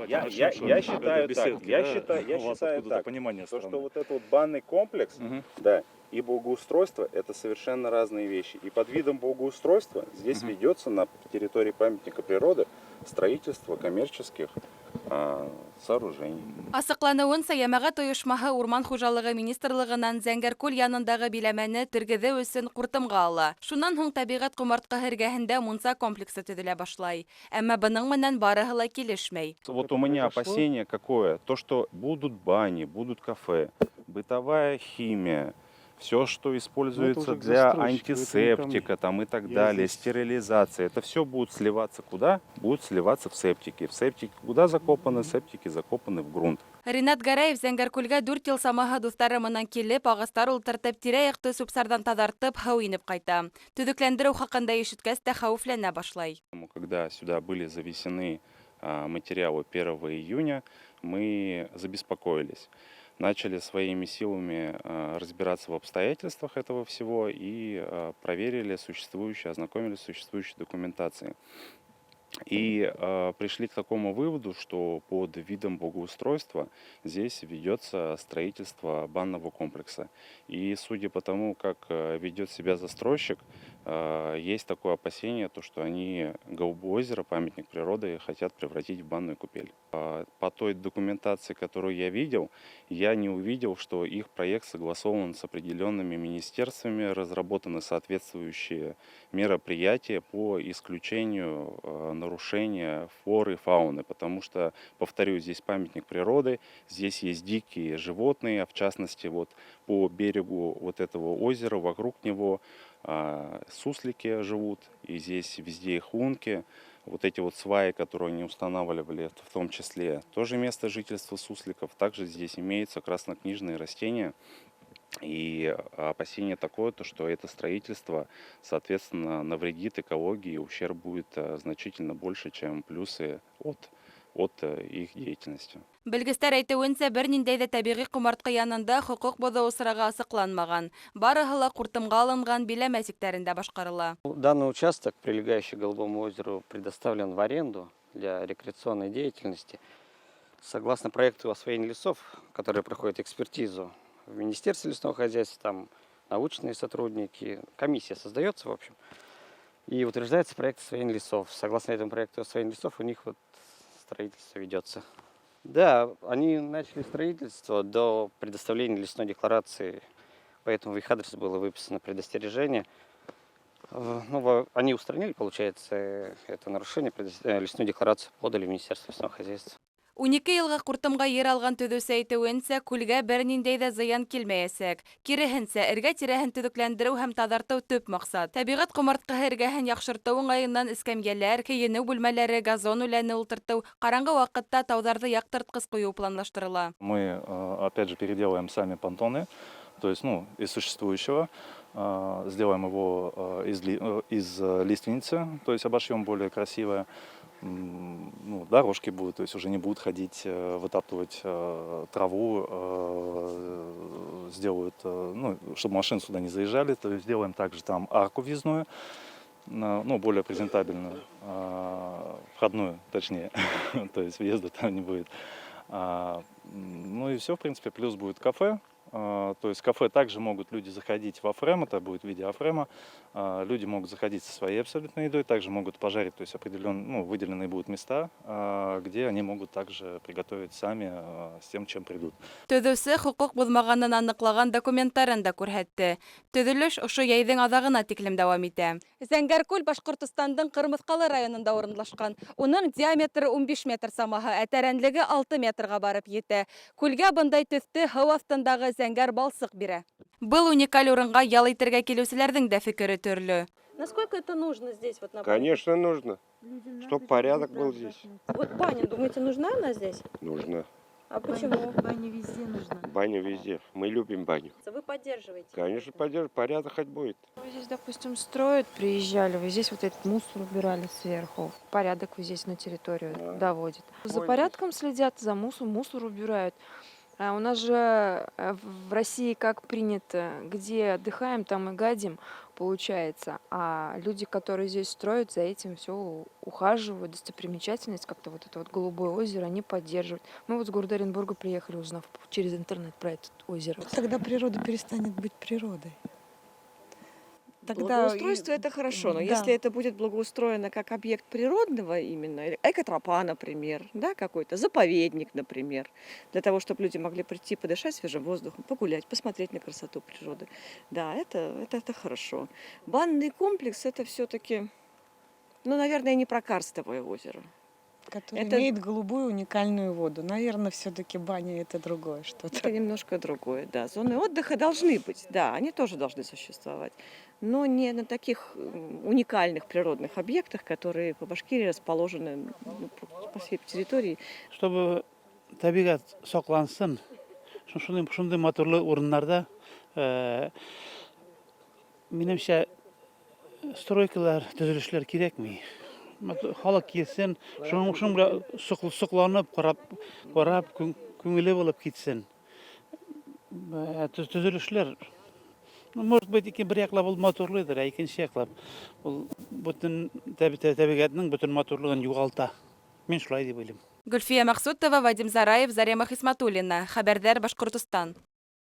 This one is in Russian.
Я считаю так, я считаю так, то, что вот этот вот банный комплекс, да, и благоустройство – это совершенно разные вещи. И под видом благоустройства здесь ведется на территории памятника природы строительство коммерческих сооружений. Асыклануынса, Ямагат ойышмаһы Урман хуҗалыгы министрлыгынан Зәңгәркүл янындагы биләмәне тергеҙеү өсөн ҡуртымға ала. Шунан һуң тәбиғәт ҡомартҡыһы эргәһендә мунса комплексы төҙөлә башлай. Әммә бының менән барыһы ла килешмәй. Вот у меня опасение какое? То, что будут бани, будут кафе, бытовая химия, все, что используется для антисептика там, и так далее, стерилизация, это все будет сливаться куда? Будет сливаться в септики. В септики куда закопаны? Септики закопаны в грунт. Ринат Гараев Зәңгәркүлгә 4 ел самаһы дуҫтары менән килеп, ағастар ултыртып, тирә-яҡты сүп-сарҙан таҙартып, һыу инеп ҡайта. Төҙөкләндереү хаҡында ишеткәс тә хәүефләнә башлай. Когда сюда были завезены материалы 1 июня, мы забеспокоились. Начали своими силами разбираться в обстоятельствах этого всего и проверили ознакомились с существующей документацией. И пришли к такому выводу, что под видом благоустройства здесь ведется строительство банного комплекса. И судя по тому, как ведет себя застройщик, есть такое опасение, что они Голубое озеро, памятник природы, хотят превратить в банную купель. По той документации, которую я видел, я не увидел, что их проект согласован с определенными министерствами, разработаны соответствующие мероприятия по исключению нарушения флоры и фауны, потому что, повторюсь, здесь памятник природы, здесь есть дикие животные, а в частности вот по берегу вот этого озера, вокруг него суслики живут, и здесь везде их лунки. Вот эти вот сваи, которые они устанавливали, в том числе тоже место жительства сусликов. Также здесь имеются краснокнижные растения. И опасение такое, что это строительство, соответственно, навредит экологии, и ущерб будет значительно больше, чем плюсы от их деятельности. Белгестәр әйтеүенсә, бер ниндәй ҙә тәбиғи ҡомартҡы янында хоҡуҡ боҙоу осрағы асыҡланмаған. Барыһы ла ҡуртымға алынған биләмә сиктәрендә башҡарыла. Данный участок, прилегающий к Голубому озеру, предоставлен в аренду для рекреационной деятельности. Согласно проекту освоения лесов, который проходит экспертизу в Министерстве лесного хозяйства, там научные сотрудники, комиссия создается, в общем, и утверждается проект освоения лесов. Согласно этому проекту освоения лесов у них вот строительство ведется. Да, они начали строительство до предоставления лесной декларации, поэтому в их адрес было выписано предостережение. Ну, они устранили, получается, это нарушение, лесную декларацию подали в Министерство лесного хозяйства. 12 йылға ҡуртымға ер алған төҙөүсе әйтеүенсә, күлгә бер ниндәй ҙә зыян килмәйәсәк. Киреһенсә, эргә-тирәһен төҙөкләндереү һәм таҙартыу төп маҡсат. Тәбиғәт ҡомартҡыһы эргәһен яҡшыртыу уңайынан эскәмйәләр, кейенеү бүлмәләре, газон үләне ултыртыу, ҡараңғы ваҡытта тауҙарҙы яҡтыртҡыс ҡуйыу планлаштырыла. Мы, опять же, переделаем сами понтоны, то есть, из существующего. Сделаем его из лиственницы, то есть обошьем более красиво. Дорожки будут, то есть уже не будут ходить, вытаптывать траву, сделают, чтобы машины сюда не заезжали, то есть сделаем также там арку въездную, более презентабельную, входную, точнее, то есть въезда там не будет. И все, в принципе, плюс будет кафе. То есть в кафе также могут люди заходить в афрем, это будет в виде афрема. Люди могут заходить со своей абсолютной едой, также могут пожарить, то есть определенно, выделенные будут места, где они могут также приготовить сами с тем, чем придут. Төҙөүсе хоҡуҡ боҙмағанын аныҡлаған документтарын да күрһәтте. Төҙөлөш ошо йәйҙең аҙағына тиклем дауам итә. Зәңгәркүл Башҡортостандың Ҡырмыҫҡалы районында урынлашҡан. Уның диаметры 15 метр самаһы, ә тәрәнлеге 6 метрға барып етә. Күлгә бындай төҫтө һыу аҫтындағы зәңгәр балсыҡ бирә. Был уникаль урынға ял итергә килеүселәрҙең дә фекере төрлө. Насколько это нужно здесь? Конечно, нужно. Чтоб порядок был здесь. Вот баня, думаете, нужна она здесь? Нужно. А почему? Баня везде нужна. Баня везде. Мы любим баню. Вы поддерживаете? Конечно, поддерживаем. Порядок хоть будет. Вы здесь, допустим, строят, приезжали, вы здесь вот этот мусор убирали сверху. Порядок вы здесь на территорию доводит. За порядком следят, за мусор убирают. А у нас же в России как принято, где отдыхаем, там и гадим. получается. А люди, которые здесь строят, за этим все ухаживают, достопримечательность, как-то вот это вот голубое озеро, они поддерживают. Мы вот с города Оренбурга приехали, узнав через интернет про это озеро. Тогда природа перестанет быть природой. Благоустройство это хорошо, но да. если это будет благоустроено как объект природного именно, или экотропа, например, да, какой-то заповедник, например, для того, чтобы люди могли прийти подышать свежим воздухом, погулять, посмотреть на красоту природы, да, это хорошо. Банный комплекс это все-таки, ну, наверное, не про карстовое озеро. Который это- имеет голубую уникальную воду. Наверное, все-таки баня это другое что-то. Это немножко другое, да. Зоны отдыха должны быть, да, они тоже должны существовать, но не на таких уникальных природных объектах, которые по Башкирии расположены по всей территории. Чтобы табигат саклансын, шундай матурлы урыннарда минемчә стройкалар, төзелешләр кирәкми. Халык килсен, шуның белән сокланып, карап, күңеле булып китсен. Төзелешләр, может быть, бер яклап ул матурлыдыр, ә икенче яклап ул бөтен табигатьнең бөтен матурлыгын югалта. Мин шулай дип уйлыйм. Гөлфия Максутова, Вадим Зараев, Зарема Хисматуллина. Хәбәрдар Башкортстан.